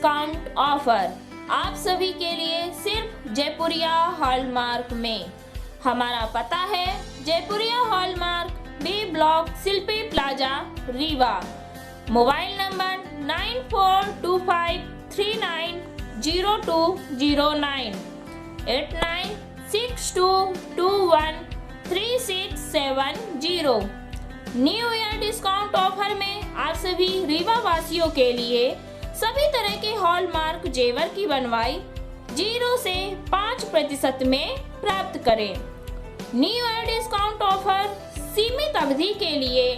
Discount offer आप सभी के लिए सिर्फ जयपुरिया हॉलमार्क में। हमारा पता है Jaipuria Hallmark, B block, Shilpi plaza, Rewa. Mobile number 9425390209 8962213670। New year discount offer में आप सभी रीवा वासियों के लिए सभी तरह के हॉलमार्क जेवर की बनवाई 0 से 5% में प्राप्त करें। न्यू ईयर डिस्काउंट ऑफर सीमित अवधि के लिए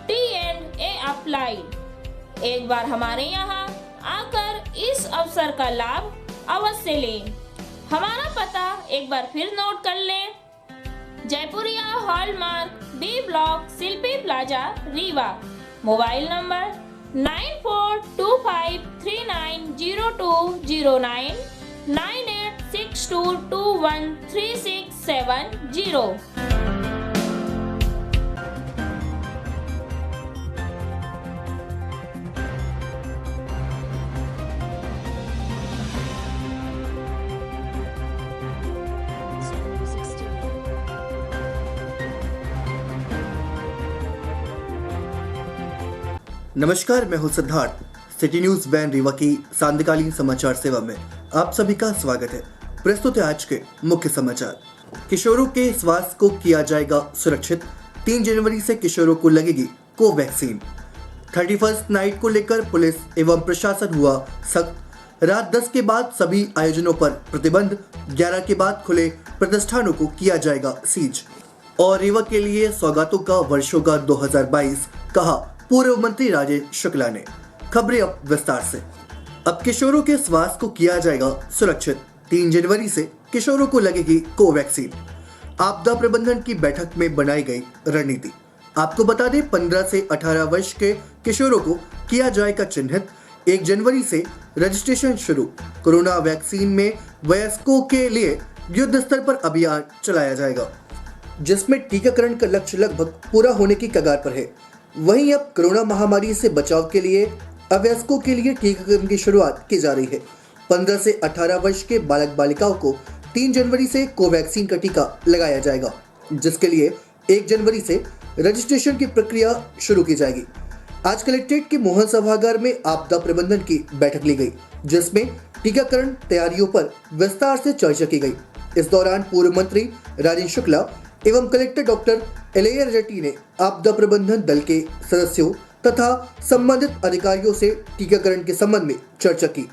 T&A अप्लाई। एक बार हमारे यहाँ आकर इस अवसर का लाभ अवश्य लें। हमारा पता एक बार फिर नोट कर लें। Jaipuria Hallmark, B block, Shilpi plaza, Rewa. Mobile number 9425390209 9862213670। नमस्कार, मैं हूं Siddharth. City news van Rewa की सांध्यकालीन समाचार सेवा में आप सभी का स्वागत है। प्रस्तुत है आज के मुख्य समाचार। किशोरों के स्वास्थ्य को किया जाएगा सुरक्षित। 3 जनवरी से किशोरों को लगेगी कोवैक्सीन। 31st नाइट को लेकर पुलिस एवं प्रशासन हुआ सख्त। रात 10 के बाद सभी आयोजनों पर प्रतिबंध। 11 के बाद खुले प्रतिष्ठानों को किया जाएगा सीज। और रीवा के लिए सौगातों का वर्ष होगा 2022, कहा पूर्व मंत्री राजेश शुक्ला ने। खबरें अब विस्तार से। अब किशोरों के स्वास्थ्य को किया जाएगा सुरक्षित। 3 जनवरी से किशोरों को लगेगी कोवैक्सीन। आपदा प्रबंधन की बैठक में बनाई गई रणनीति। आपको बता दें, 15 से 18 वर्ष के किशोरों को किया जाएगा चिन्हित। 1 जनवरी से रजिस्ट्रेशन शुरू। कोरोना वैक्सीन में वयस्कों के लिए युद्ध स्तर पर अभियान चलाया जाएगा, जिसमें टीकाकरण का लक्ष्य लगभग पूरा होने की कगार पर है। वहीं अब कोरोना महामारी से बचाव के लिए अवयस्कों के लिए टीकाकरण की शुरुआत की जा रही है। 15 से 18 वर्ष के बालक बालिकाओं को 3 जनवरी से कोवैक्सीन का टीका लगाया जाएगा, जिसके लिए 1 जनवरी से रजिस्ट्रेशन की प्रक्रिया शुरू की जाएगी। आज कलेक्ट्रेट के मोहन सभागार में आपदा प्रबंधन की बैठक ली गई, जिसमें टीकाकरण तैयारियों पर विस्तार से चर्चा की गई। इस दौरान पूर्व मंत्री राजेश शुक्ला एवं कलेक्टर डॉक्टर एलएयर रेड्डी ने आपदा प्रबंधन दल के सदस्यों तथा संबंधित अधिकारियों से टीकाकरण के संबंध में चर्चा की।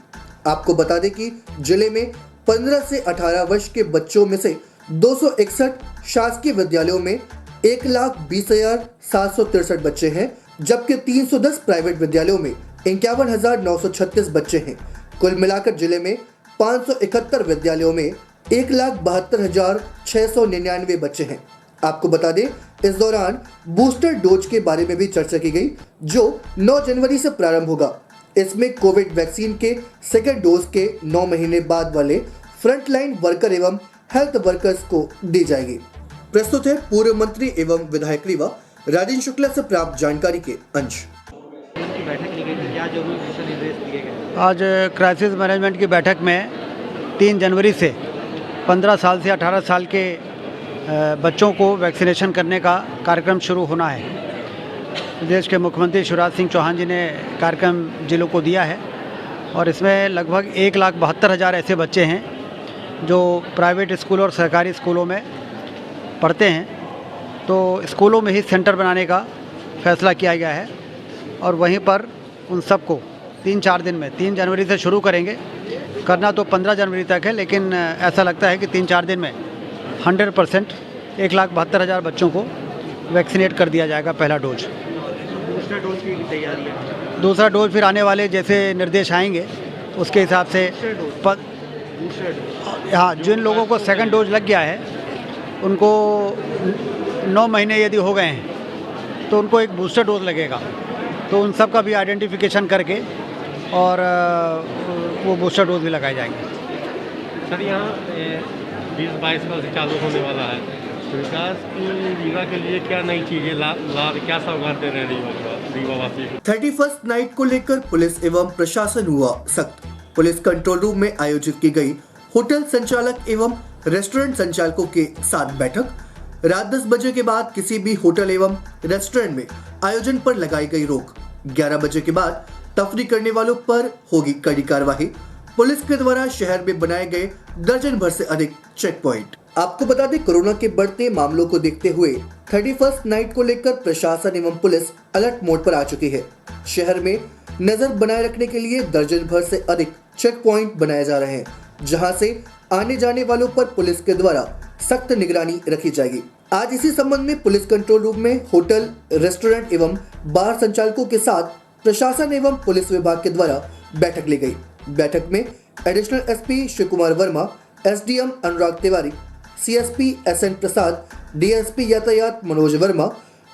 आपको बता दें कि जिले में 15 से 18 वर्ष के बच्चों में से 261 शासकीय विद्यालयों में 1,20,763 बच्चे हैं, जबकि 310 प्राइवेट विद्यालयों में 51,936 बच्चे हैं। कुल मिलाकर जिले में 571 विद्यालयों में 1,72,699 बच्चे हैं। आपको बता दें, इस दौरान बूस्टर डोज के बारे में भी चर्चा की गई, जो 9 जनवरी से प्रारंभ होगा। इसमें कोविड वैक्सीन के सेकेंड डोज के 9 महीने बाद वाले फ्रंटलाइन वर्कर एवं हेल्थ वर्कर्स को दी जाएगी। प्रस्तुत है पूर्व मंत्री एवं विधायक रीवा राजेश शुक्ला से प्राप्त जानकारी के अंश। आज क्राइसिस मैनेजमेंट की बैठक में 3 जनवरी से 15 साल से 18 साल के बच्चों को वैक्सीनेशन करने का कार्यक्रम शुरू होना है। प्रदेश के मुख्यमंत्री शिवराज सिंह चौहान जी ने कार्यक्रम जिलों को दिया है और इसमें लगभग 1,72,000 ऐसे बच्चे हैं जो प्राइवेट स्कूल और सरकारी स्कूलों में पढ़ते हैं। तो स्कूलों में ही सेंटर बनाने का फैसला किया गया है और वहीं पर उन सबको 3-4 दिन में 3 जनवरी से शुरू करेंगे। करना तो 15 जनवरी तक है, लेकिन ऐसा लगता है कि 3-4 दिन में 100% 1,72,000 बच्चों को वैक्सीनेट कर दिया जाएगा पहला डोज। दूसरा डोज की तैयारी है। दूसरा डोज फिर आने वाले जैसे निर्देश आएंगे उसके हिसाब से हाँ, जिन लोगों को सेकंड डोज लग गया है उनको 9 महीने यदि हो गए हैं तो उनको एक बूस्टर डोज लगेगा। तो उन सब का भी आइडेंटिफिकेशन करके और वो बूस्टर डोज भी लगाए जाएंगे। सर, यहाँ 20-22 का चालू होने वाला है, विकास की रीवा के लिए क्या नई चीजें लाभ क्या सौगात दे रहे हैं रीवा वासी को? 31st नाइट को लेकर पुलिस एवं प्रशासन हुआ सख्त। पुलिस कंट्रोल रूम में आयोजित की गई होटल संचालक एवं रेस्टोरेंट संचालकों के साथ बैठक। रात 10 बजे के बाद किसी भी होटल एवं रेस्टोरेंट में आयोजन पर लगाई गई रोक। 11 बजे के बाद तफरी करने वालों पर होगी कड़ी कार्रवाई। पुलिस के द्वारा शहर में बनाए गए दर्जन भर से अधिक चेक पॉइंट। आपको बता दें, कोरोना के बढ़ते मामलों को देखते हुए 31st नाइट को लेकर प्रशासन एवं पुलिस अलर्ट मोड पर आ चुकी है। शहर में नजर बनाए रखने के लिए दर्जन भर से अधिक चेक पॉइंट बनाए जा रहे हैं, जहां से आने जाने वालों पर पुलिस के द्वारा सख्त निगरानी रखी जाएगी। आज इसी संबंध में पुलिस कंट्रोल रूम में होटल, रेस्टोरेंट एवं बार संचालकों के साथ प्रशासन एवं पुलिस विभाग के द्वारा बैठक ली गई। बैठक में additional SP Shiv Kumar Verma, SDM Anurag Tiwari, CSP SN Prasad, DSP यातायात मनोज वर्मा,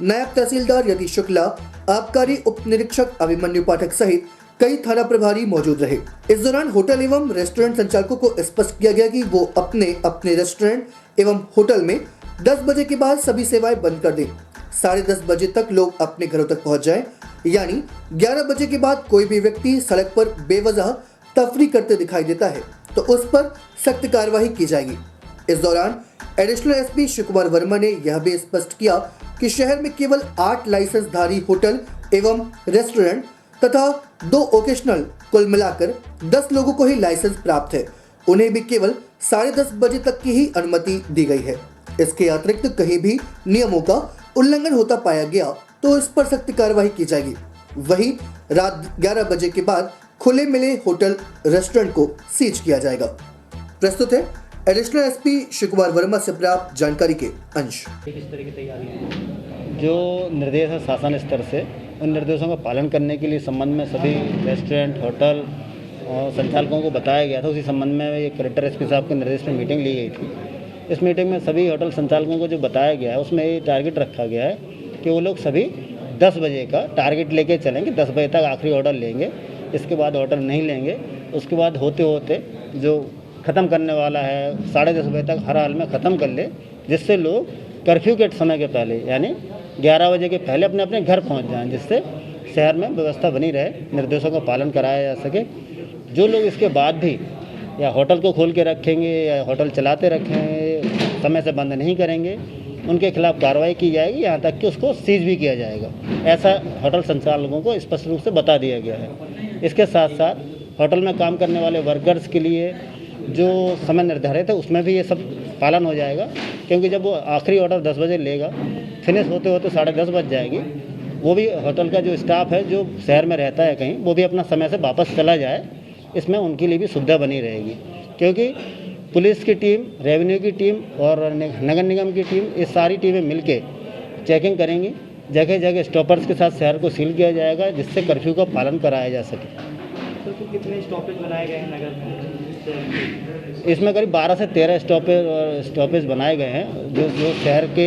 नायब तहसीलदार यति शुक्ला, आबकारी उप निरीक्षक अभिमन्यु पाठक सहित कई थाना प्रभारी मौजूद रहे। इस दौरान होटल एवं रेस्टोरेंट संचालकों को स्पष्ट किया गया कि वो अपने अपने रेस्टोरेंट एवं होटल में 10 बजे के बाद सभी सेवाएं बंद कर दें। 10:30 बजे तक लोग अपने घरों तक पहुंच जाएं, यानी 11 बजे के बाद कोई भी व्यक्ति सड़क पर बेवजह तफरी करते दिखाई देता है तो उस पर सख्त कार्रवाई की जाएगी। इस दौरान एडिशनल एसपी शिव कुमार वर्मा ने यह भी स्पष्ट किया कि शहर में केवल 8 लाइसेंसधारी होटल एवं रेस्टोरेंट तथा 2 ओकेशनल, कुल मिलाकर 10 लोगों को ही लाइसेंस प्राप्त है। उन्हें भी केवल 10:30 बजे तक की ही अनुमति दी गई है। इसके अतिरिक्त कहीं भी नियमों का उल्लंघन होता पाया गया तो इस पर सख्त कार्रवाई की जाएगी। वहीं रात 11 बजे के बाद खुले मिले होटल, रेस्टोरेंट को सीज किया जाएगा। प्रस्तुत है एडिशनल एसपी शिव कुमार वर्मा से प्राप्त जानकारी के अंश। किस तरह की तैयारी है? जो निर्देश है शासन स्तर से, उन निर्देशों का पालन करने के लिए संबंध में सभी रेस्टोरेंट, होटल और संचालकों को बताया गया था। उसी संबंध में एक कलेक्टर एसपी साहब के निर्देश में मीटिंग ली गई थी। इस मीटिंग में सभी होटल संचालकों को जो बताया गया है, उसमें ये टारगेट रखा गया है कि वो लोग सभी 10 बजे का टारगेट लेके चलेंगे। 10 बजे तक आखिरी ऑर्डर लेंगे, इसके बाद ऑर्डर नहीं लेंगे। उसके बाद होते होते जो ख़त्म करने वाला है 10:30 बजे तक हर हाल में ख़त्म कर ले, जिससे लोग कर्फ्यू के समय के पहले यानी 11 बजे के पहले अपने अपने घर पहुंच जाएं, जिससे शहर में व्यवस्था बनी रहे, निर्देशों का पालन कराया जा सके। जो लोग इसके बाद भी या होटल को खोल के रखेंगे या होटल चलाते रखेंगे, समय से बंद नहीं करेंगे, उनके खिलाफ कार्रवाई की जाएगी, यहाँ तक कि उसको सीज भी किया जाएगा। ऐसा होटल संचालकों को स्पष्ट रूप से बता दिया गया है। इसके साथ साथ होटल में काम करने वाले वर्कर्स के लिए जो समय निर्धारित है उसमें भी ये सब पालन हो जाएगा, क्योंकि जब वो आखिरी ऑर्डर 10 बजे लेगा, फिनिश होते होते 10:30 बज जाएगी। वो भी होटल का जो स्टाफ है जो शहर में रहता है कहीं, वो भी अपना समय से वापस चला जाए, इसमें उनके लिए भी सुविधा बनी रहेगी। क्योंकि पुलिस की टीम, रेवेन्यू की टीम और नगर निगम की टीम, ये सारी टीमें मिलके चेकिंग करेंगी। जगह जगह स्टॉपर्स के साथ शहर को सील किया जाएगा, जिससे कर्फ्यू का पालन कराया जा सके। तो कितने स्टॉपेज बनाए गए हैं नगर में? इसमें करीब 12 से 13 स्टॉपेज बनाए गए हैं, जो शहर के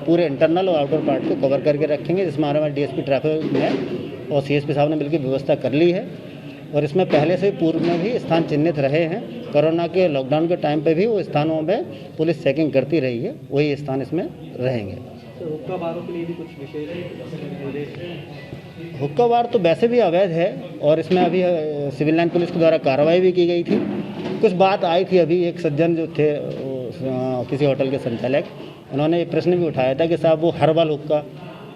पूरे इंटरनल और आउटर पार्ट को कवर करके रखेंगे, जिसमें हमारे डीएसपी ट्रैफिक में और सीएसपी साहब ने मिलकर व्यवस्था कर ली है। और इसमें पहले से पूर्व में भी स्थान चिन्हित रहे हैं। कोरोना के लॉकडाउन के टाइम पे भी वो स्थानों में पुलिस चेकिंग करती रही है, वही स्थान इसमें रहेंगे। तो हुक्का बारों के लिए भी कुछ विशेष? हुक्का बार तो वैसे भी अवैध है और इसमें अभी सिविल लाइन पुलिस के द्वारा कार्रवाई भी की गई थी। कुछ बात आई थी अभी, एक सज्जन जो थे किसी होटल के संचालक, उन्होंने ये प्रश्न भी उठाया था कि साहब वो हर्बल हुक्का,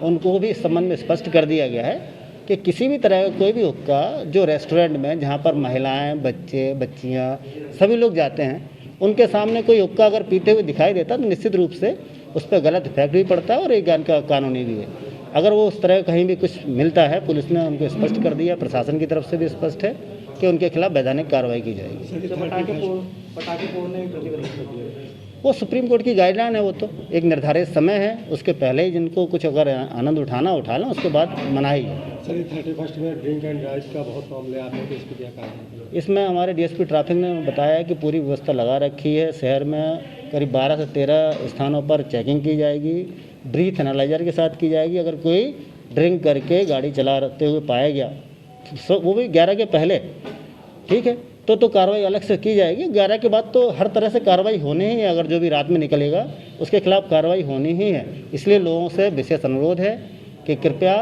उनको भी इस संबंध में स्पष्ट कर दिया गया है कि किसी भी तरह का कोई भी हुक्का जो रेस्टोरेंट में, जहाँ पर महिलाएं, बच्चे, बच्चियाँ सभी लोग जाते हैं, उनके सामने कोई हुक्का अगर पीते हुए दिखाई देता तो निश्चित रूप से उस पर गलत इफेक्ट भी पड़ता है और एक ज्ञान का कानूनी भी है। अगर वो उस तरह कहीं भी कुछ मिलता है, पुलिस ने उनको स्पष्ट कर दिया, प्रशासन की तरफ से भी स्पष्ट है कि उनके खिलाफ वैधानिक कार्रवाई की जाएगी। पटाखे फोड़ने में प्रतिबंध कर दिया? वो सुप्रीम कोर्ट की गाइडलाइन है, वो तो एक निर्धारित समय है, उसके पहले ही जिनको कुछ अगर आनंद उठाना उठा लें, उसके बाद मनाही है। सर 31st में ड्रिंक एंड ड्राइव का बहुत मामले आते हैं, इसको क्या कारण? इसमें हमारे डीएसपी ट्रैफिक ने बताया कि पूरी व्यवस्था लगा रखी है। शहर में करीब 12 से 13 स्थानों पर चेकिंग की जाएगी, ब्रीथ एनालाइजर के साथ की जाएगी। अगर कोई ड्रिंक करके गाड़ी चलाते हुए पाया गया, वो भी 11 के पहले, ठीक है, तो कार्रवाई अलग से की जाएगी। 11 के बाद तो हर तरह से कार्रवाई होनी ही है। अगर जो भी रात में निकलेगा उसके खिलाफ कार्रवाई होनी ही है। इसलिए लोगों से विशेष अनुरोध है कि कृपया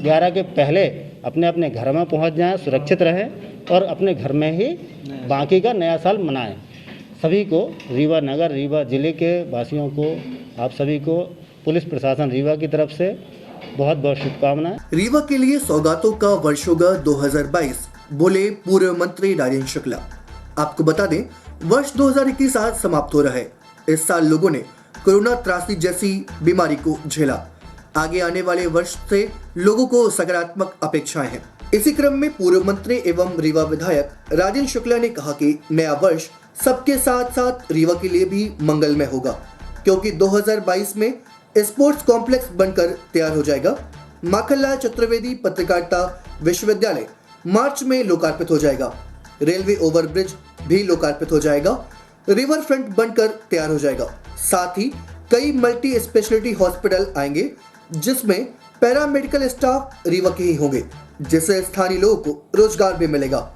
11 के पहले अपने अपने घर में पहुंच जाएं, सुरक्षित रहें और अपने घर में ही बाकी का नया साल मनाएं। सभी को रीवा नगर, रीवा जिले के वासियों को, आप सभी को पुलिस प्रशासन रीवा की तरफ से बहुत बहुत शुभकामनाएं। रीवा के लिए सौगातों का वर्ष होगा 2022, बोले पूर्व मंत्री राजेंद्र शुक्ला। आपको बता दें, वर्ष 2021 आज समाप्त हो रहा है। इस साल लोगों ने कोरोना त्रासदी जैसी बीमारी को झेला। आगे आने वाले वर्ष से लोगों को सकारात्मक अपेक्षाएं हैं। इसी क्रम में पूर्व मंत्री एवं रीवा विधायक राजेंद्र शुक्ला ने कहा कि नया वर्ष सबके साथ साथ रीवा के लिए भी मंगलमय होगा, क्योंकि 2022 में स्पोर्ट्स कॉम्प्लेक्स बनकर तैयार हो जाएगा। माखनलाल चतुर्वेदी पत्रकारिता विश्वविद्यालय मार्च में लोकार्पित हो जाएगा। रेलवे ओवरब्रिज भी लोकार्पित हो जाएगा। रिवर फ्रंट बनकर तैयार हो जाएगा। साथ ही कई मल्टी स्पेशलिटी हॉस्पिटल आएंगे, जिसमें पैरामेडिकल स्टाफ रीवा के ही होंगे, जिससे स्थानीय लोगों को रोजगार भी मिलेगा।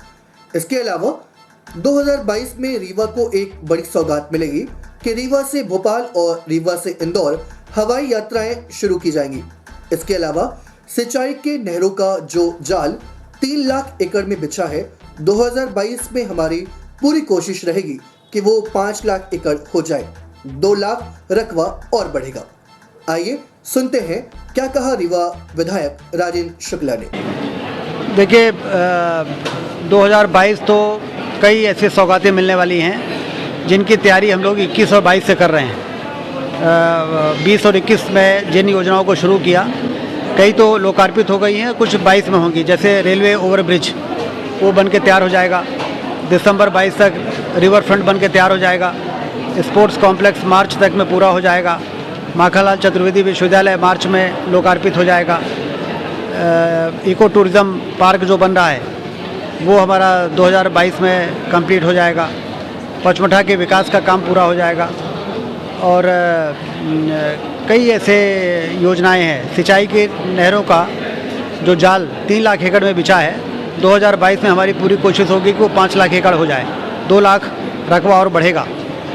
इसके अलावा 2022 में रीवा को एक बड़ी सौगात मिलेगी कि रीवा से भोपाल और रीवा से इंदौर हवाई यात्राएं शुरू की जाएंगी। इसके अलावा सिंचाई के नहरों का जो जाल 3 लाख एकड़ में बिछा है, 2022 में हमारी पूरी कोशिश रहेगी कि वो 5 लाख एकड़ हो जाए। 2 लाख रकबा और बढ़ेगा। आइए सुनते हैं क्या कहा रीवा विधायक राजेंद्र शुक्ला ने। देखिए, 2022 तो कई ऐसे सौगातें मिलने वाली हैं जिनकी तैयारी हम लोग 21 और 22 से कर रहे हैं। 20 और 21 में जिन योजनाओं को शुरू किया, कई तो लोकार्पित हो गई हैं, कुछ 22 में होंगी। जैसे रेलवे ओवरब्रिज वो बन के तैयार हो जाएगा। दिसंबर 22 तक रिवर फ्रंट बन के तैयार हो जाएगा। स्पोर्ट्स कॉम्प्लेक्स मार्च तक में पूरा हो जाएगा। माखनलाल चतुर्वेदी विश्वविद्यालय मार्च में लोकार्पित हो जाएगा। इको टूरिज़्म पार्क जो बन रहा है वो हमारा 2022 में कंप्लीट हो जाएगा। पचमढ़ा के विकास का काम पूरा हो जाएगा। और कई ऐसे योजनाएं हैं। सिंचाई के नहरों का जो जाल 3 लाख एकड़ में बिछा है, 2022 में हमारी पूरी कोशिश होगी कि वो 5 लाख एकड़ हो जाए। 2 लाख रकबा और बढ़ेगा।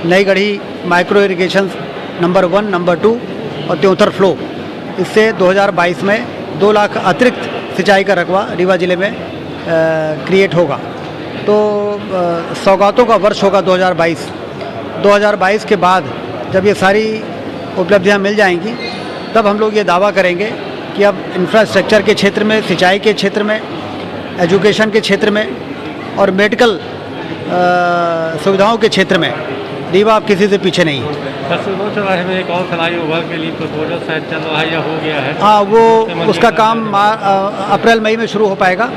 नई गढ़ी माइक्रो इरिगेशन नंबर 1, नंबर 2 और त्योंथर फ्लो, इससे 2022 में 2 लाख अतिरिक्त सिंचाई का रकबा रीवा ज़िले में क्रिएट होगा। तो सौगातों का वर्ष होगा 2022। 2022 के बाद जब ये सारी उपलब्धियां मिल जाएंगी, तब हम लोग ये दावा करेंगे कि अब इंफ्रास्ट्रक्चर के क्षेत्र में, सिंचाई के क्षेत्र में, एजुकेशन के क्षेत्र में और मेडिकल सुविधाओं के क्षेत्र में रीवा अब किसी से पीछे नहीं है। चौराहे में एक और फ्लाईओवर के लिए प्रपोजल शायद चल रहा है या हो गया है? हाँ, वो उसका काम अप्रैल मई में शुरू हो पाएगा।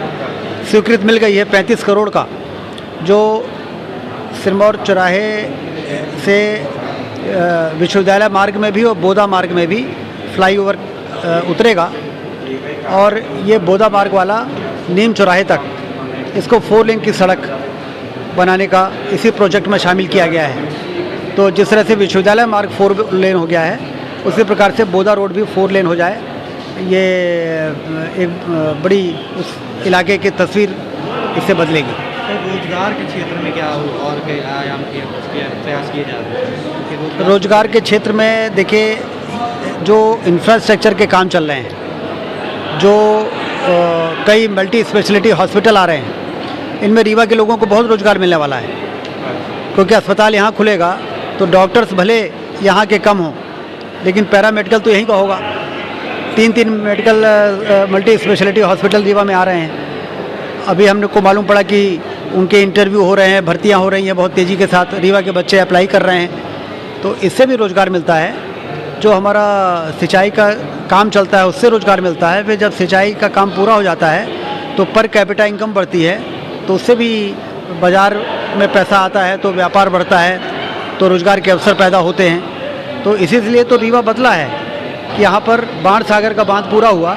स्वीकृत मिल गई है 35 करोड़ का, जो सिरमौर चौराहे से विश्वविद्यालय मार्ग में भी और बोदा मार्ग में भी फ्लाईओवर उतरेगा। और ये बोदा मार्ग वाला नीम चौराहे तक इसको 4 लेन की सड़क बनाने का इसी प्रोजेक्ट में शामिल किया गया है। तो जिस तरह से विश्वविद्यालय मार्ग 4 लेन हो गया है, उसी प्रकार से बोदा रोड भी 4 लेन हो जाए। ये एक बड़ी उस इलाके की तस्वीर इससे बदलेगी। तो रोजगार के क्षेत्र में क्या और कई आयाम के प्रयास किए जा रहे हैं? रोजगार के क्षेत्र में देखिए, जो इंफ्रास्ट्रक्चर के काम चल रहे हैं, जो कई मल्टी स्पेशलिटी हॉस्पिटल आ रहे हैं, इनमें रीवा के लोगों को बहुत रोजगार मिलने वाला है। क्योंकि अस्पताल यहाँ खुलेगा तो डॉक्टर्स भले यहाँ के कम हों, लेकिन पैरामेडिकल तो यहीं का होगा। 3 medical multi speciality hospital Rewa में आ रहे हैं। अभी हमने को मालूम पड़ा कि उनके इंटरव्यू हो रहे हैं, भर्तियां हो रही हैं बहुत तेज़ी के साथ। रीवा के बच्चे अप्लाई कर रहे हैं, तो इससे भी रोज़गार मिलता है। जो हमारा सिंचाई का काम चलता है, उससे रोज़गार मिलता है। फिर जब सिंचाई का काम पूरा हो जाता है तो पर कैपिटा इनकम बढ़ती है, तो उससे भी बाज़ार में पैसा आता है, तो व्यापार बढ़ता है, तो रोज़गार के अवसर पैदा होते हैं। तो इसीलिए तो रीवा बदला है कि यहाँ पर बाण सागर का बांध पूरा हुआ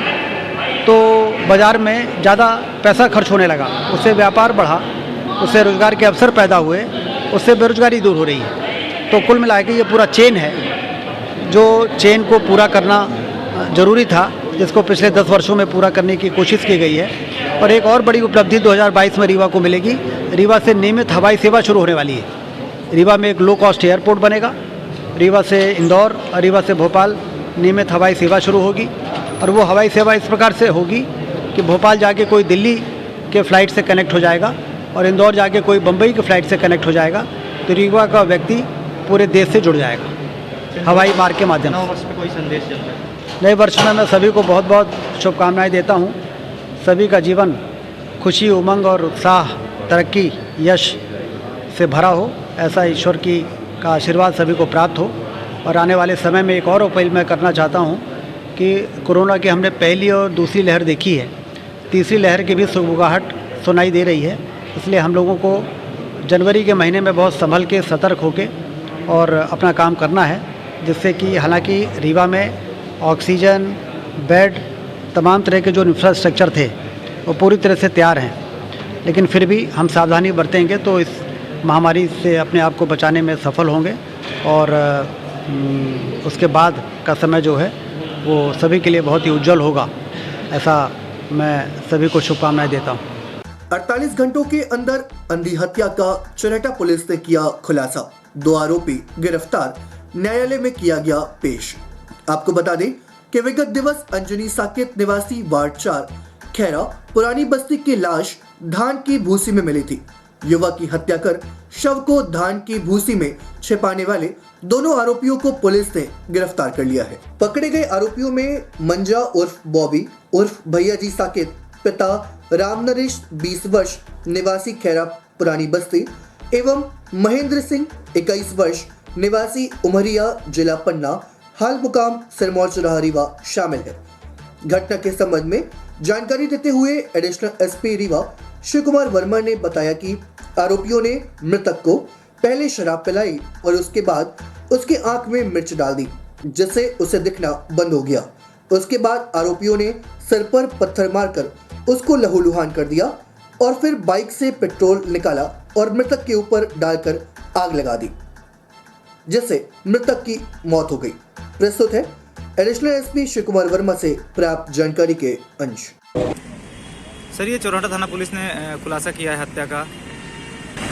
तो बाज़ार में ज़्यादा पैसा खर्च होने लगा, उससे व्यापार बढ़ा, उससे रोज़गार के अवसर पैदा हुए, उससे बेरोजगारी दूर हो रही है। तो कुल मिला के ये पूरा चेन है, जो चेन को पूरा करना ज़रूरी था, जिसको पिछले 10 वर्षों में पूरा करने की कोशिश की गई है। और एक और बड़ी उपलब्धि 2022 में रीवा को मिलेगी। रीवा से नियमित हवाई सेवा शुरू होने वाली है। रीवा में एक लो कॉस्ट एयरपोर्ट बनेगा। रीवा से इंदौर और रीवा से भोपाल नियमित हवाई सेवा शुरू होगी। और वो हवाई सेवा इस प्रकार से होगी कि भोपाल जाके कोई दिल्ली के फ़्लाइट से कनेक्ट हो जाएगा और इंदौर जाके कोई बम्बई के फ़्लाइट से कनेक्ट हो जाएगा। तो रीवा का व्यक्ति पूरे देश से जुड़ जाएगा हवाई मार्ग के माध्यम से। नव वर्ष में कोई संदेश चल रहा है? नए वर्ष में मैं सभी को बहुत बहुत शुभकामनाएं देता हूं। सभी का जीवन खुशी, उमंग और उत्साह, तरक्की, यश से भरा हो, ऐसा ईश्वर का आशीर्वाद सभी को प्राप्त हो। और आने वाले समय में एक और अपील मैं करना चाहता हूं कि कोरोना की हमने पहली और दूसरी लहर देखी है, तीसरी लहर की भी सुगबुगाहट सुनाई दे रही है। इसलिए हम लोगों को जनवरी के महीने में बहुत संभल के, सतर्क होके और अपना काम करना है, जिससे कि हालांकि रीवा में ऑक्सीजन, बेड, तमाम तरह के जो इंफ्रास्ट्रक्चर थे वो पूरी तरह से तैयार हैं, लेकिन फिर भी हम सावधानी बरतेंगे तो इस महामारी से अपने आप को बचाने में सफल होंगे। और उसके बाद का समय जो है वो सभी के लिए बहुत ही उज्जवल होगा, ऐसा मैं सभी को शुभकामनाएं देता हूँ। 48 घंटों के अंदर अंधी हत्या का चुरेटा पुलिस ने किया खुलासा। 2 आरोपी गिरफ्तार, न्यायालय में किया गया पेश। आपको बता दें कि विगत दिवस अंजनी साकेत निवासी वार्ड 4 खैरा पुरानी बस्ती की लाश धान की भूसी में मिली थी। युवक की हत्या कर शव को धान की भूसी में छिपाने वाले दोनों आरोपियों को पुलिस ने गिरफ्तार कर लिया है। पकड़े गए आरोपियों में मंजा उर्फ बॉबी उर्फ भैया जी साकेत, पिता रामनरेश 20 वर्ष निवासी खैरा पुरानी बस्ती एवं महेंद्र सिंह 21 वर्ष निवासी उमरिया जिला पन्ना हाल मुकाम सिरमौर चौराहा रीवा शामिल है। घटना के संबंध में जानकारी देते हुए एडिशनल एसपी रीवा शिव कुमार वर्मा ने बताया कि आरोपियों ने मृतक को पहले शराब पिलाई और उसके बाद उसके आंख में मिर्च डाल दी, जिससे उसे दिखना बंद हो गया। उसके बाद आरोपियों ने सिर पर पत्थर मारकर उसको लहूलुहान कर दिया और फिर बाइक से पेट्रोल निकाला और मृतक के ऊपर डालकर आग लगा दी, जिससे मृतक की मौत हो गई। प्रस्तुत है एडिशनल एसपी शिव कुमार वर्मा से प्राप्त जानकारी के अंश। सर, ये चौराहा थाना पुलिस ने खुलासा किया है हत्या का।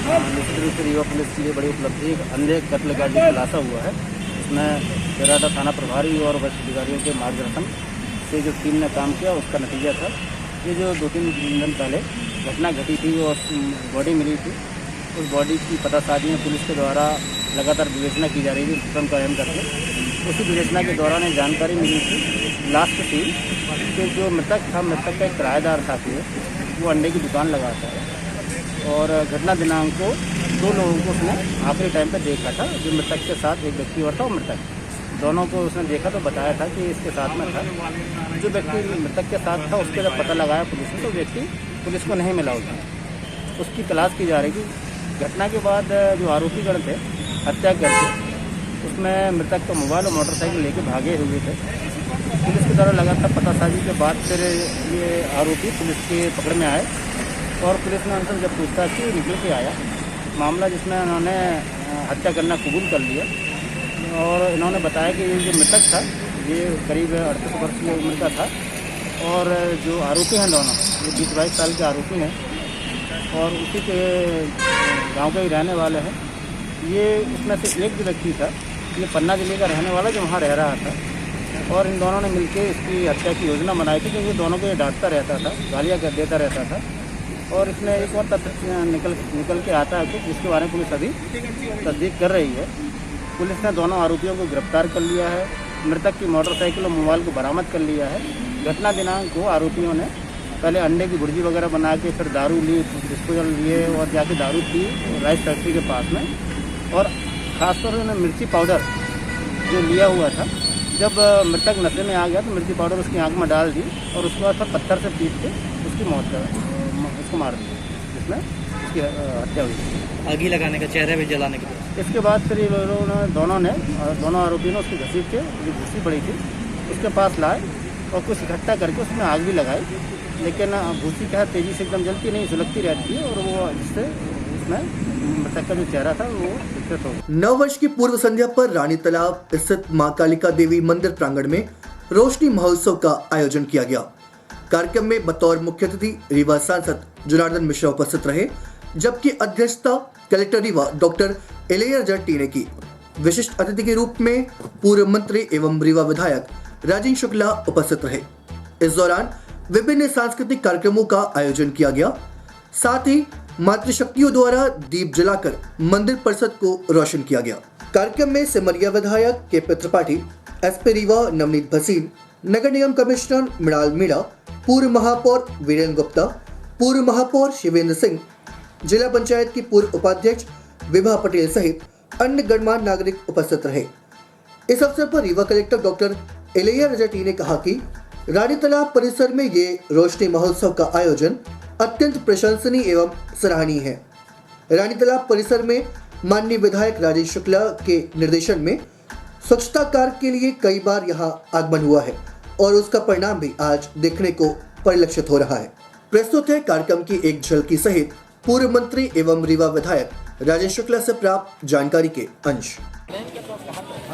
निश्चित रूप से रीवा पुलिस की ये बड़ी उपलब्धि, अंधे कत्ल का जो खुलासा हुआ है, इसमें चौराहा थाना प्रभारी और वरिष्ठ अधिकारियों के मार्गदर्शन से जो टीम ने काम किया उसका नतीजा था। ये जो 2-3 दिन पहले घटना घटी थी और बॉडी मिली थी, उस बॉडी की पतासाजी में पुलिस के द्वारा लगातार विवेचना की जा रही थी सिस्टम कायम करके। उसी विवेचना के दौरान एक जानकारी मिली थी लास्ट थी कि जो मृतक था, मृतक का एक किराएदार साथी है, वो अंडे की दुकान लगाता है और घटना दिनांक को 2 लोगों को उसने आखिरी टाइम पर देखा था। जो मृतक के साथ एक व्यक्ति और था और मृतक, दोनों को उसने देखा तो बताया था कि इसके साथ में था। जो व्यक्ति मृतक के साथ था उसके जब पता लगाया पुलिस ने तो व्यक्ति पुलिस को नहीं मिला, उसकी तलाश की जा रही थी। घटना के बाद जो आरोपीगण थे हत्या करके, उसमें मृतक का मोबाइल और मोटरसाइकिल लेके भागे हुए थे। पुलिस के द्वारा लगातार पतासाजी के बाद फिर ये आरोपी पुलिस के पकड़ में आए और पुलिस ने उनसे जब पूछताछ की निकल के आया मामला, जिसमें उन्होंने हत्या करना कबूल कर लिया और इन्होंने बताया कि ये जो मृतक था ये करीब 38 वर्ष की उम्र का था और जो आरोपी हैं दोनों ये 20-22 साल के आरोपी हैं और उसी के गांव के ही रहने वाले हैं। ये उसमें से एक जो व्यक्ति था ये पन्ना जिले का रहने वाला जो वहाँ रह रहा था और इन दोनों ने मिलकर इसकी हत्या की योजना बनाई थी, क्योंकि दोनों को ये डांटता रहता था, गालियाँ कर देता रहता था। और इसमें एक और तथ्य निकल के आता है कि जिसके बारे में पुलिस अभी तस्दीक कर रही है। पुलिस ने दोनों आरोपियों को गिरफ्तार कर लिया है, मृतक की मोटरसाइकिल और मोबाइल को बरामद कर लिया है। घटना दिनांक को आरोपियों ने पहले अंडे की भुर्जी वगैरह बना के फिर दारू ली, डिस्पोजल लिए और जाके दारू पी राइस फैक्ट्री के पास में। और ख़ासतौर से उन्होंने मिर्ची पाउडर जो लिया हुआ था, जब मृतक नशे में आ गया तो मिर्ची पाउडर उसकी आंख में डाल दी और उसके बाद फिर पत्थर से पीट के उसकी मौत कर उसको मार दिया, जिसमें उसकी हत्या हुई। आग लगाने का, चेहरे में जलाने के लिए। इसके बाद फिर दोनों आरोपियों ने उसकी घसीट के जो भूसी पड़ी थी उसके पास लाए और कुछ इकट्ठा करके उसमें आग भी लगाई, लेकिन भूसी क्या है तेज़ी से एकदम जलती नहीं, सुलगती रहती है और वो जिससे उसमें मृतक का जो चेहरा था वो विकृत हो गया। 9 वर्ष की पूर्व संध्या पर रानी तालाब स्थित मां कालिका देवी मंदिर प्रांगण में रोशनी महोत्सव का आयोजन किया गया। कार्यक्रम में बतौर मुख्य अतिथि रीवा सांसद जनार्दन मिश्रा उपस्थित रहे, जबकि अध्यक्षता collector Rewa doctor Ilaiyaraaja T ने की। विशिष्ट अतिथि के रूप में पूर्व मंत्री एवं रीवा विधायक राजेंद्र शुक्ला उपस्थित रहे। इस दौरान विभिन्न सांस्कृतिक कार्यक्रमों का आयोजन किया गया। साथ ही मातृशक्तियों द्वारा दीप जलाकर मंदिर परिसर को रोशन किया गया। कार्यक्रम में सिमरिया विधायक के त्रिपाठी, एसपी रीवा नवनीत भसीन, नगर निगम कमिश्नर मृणाल मीणा, पूर्व महापौर वीरेंद्र गुप्ता, पूर्व महापौर शिवेंद्र सिंह, जिला पंचायत की पूर्व उपाध्यक्ष विभा पटेल सहित अन्य गणमान्य नागरिक उपस्थित रहे। इस अवसर पर Rewa collector doctor Ilaiyaraaja T ने कहा कि रानी तालाब परिसर में ये रोशनी महोत्सव का आयोजन अत्यंत प्रशंसनीय एवं सराहनीय है। रानी तालाब परिसर में माननीय विधायक राजेश शुक्ला के निर्देशन में स्वच्छता कार्य के लिए कई बार यहां आगमन हुआ है और उसका परिणाम भी आज देखने को परिलक्षित हो रहा है। प्रस्तुत है कार्यक्रम की एक झलकी सहित पूर्व मंत्री एवं रीवा विधायक राजेश शुक्ला से प्राप्त जानकारी के अंश।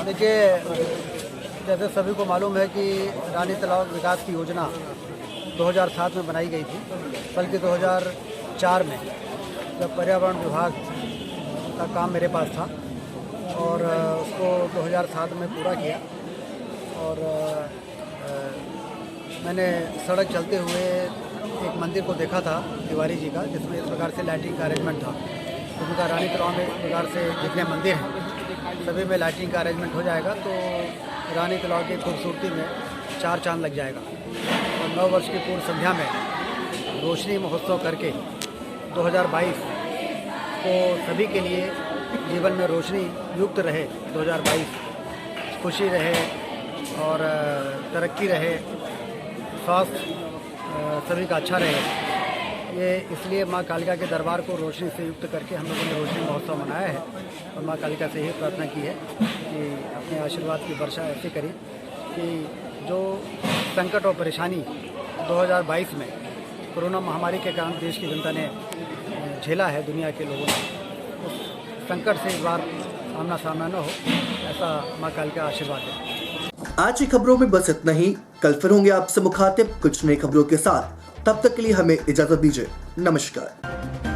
देखिए, जैसे सभी को मालूम है कि रानी तालाब विकास की योजना 2007 में बनाई गई थी, बल्कि 2004 में जब पर्यावरण विभाग का काम मेरे पास था और उसको 2007 में पूरा किया। और मैंने सड़क चलते हुए एक मंदिर को देखा था तिवारी जी का, जिसमें इस प्रकार से लाइटिंग का अरेंजमेंट था। उनका रानी तालाब में इस प्रकार से जितने मंदिर हैं सभी में लाइटिंग का अरेंजमेंट हो जाएगा तो रानी तालाब की खूबसूरती में 4 चांद लग जाएगा। और 9 वर्ष की पूर्व संध्या में रोशनी महोत्सव करके 2022 को सभी के लिए जीवन में रोशनी युक्त रहे, 2022 खुशी रहे और तरक्की रहे, स्वास्थ्य सभी का अच्छा रहे। ये इसलिए माँ कालिका के दरबार को रोशनी से युक्त करके हम लोगों ने रोशनी महोत्सव मनाया है और माँ कालिका से यही प्रार्थना की है कि अपने आशीर्वाद की वर्षा ऐसी करें कि जो संकट और परेशानी 2022 में कोरोना महामारी के कारण देश की जनता ने झेला है, दुनिया के लोगों ने, उस संकट से इस बार आमना सामना न हो, ऐसा माँ कालिका आशीर्वाद है। आज की खबरों में बस इतना ही। कल फिर होंगे आपसे मुखातिब कुछ नई खबरों के साथ। तब तक के लिए हमें इजाजत दीजिए। नमस्कार।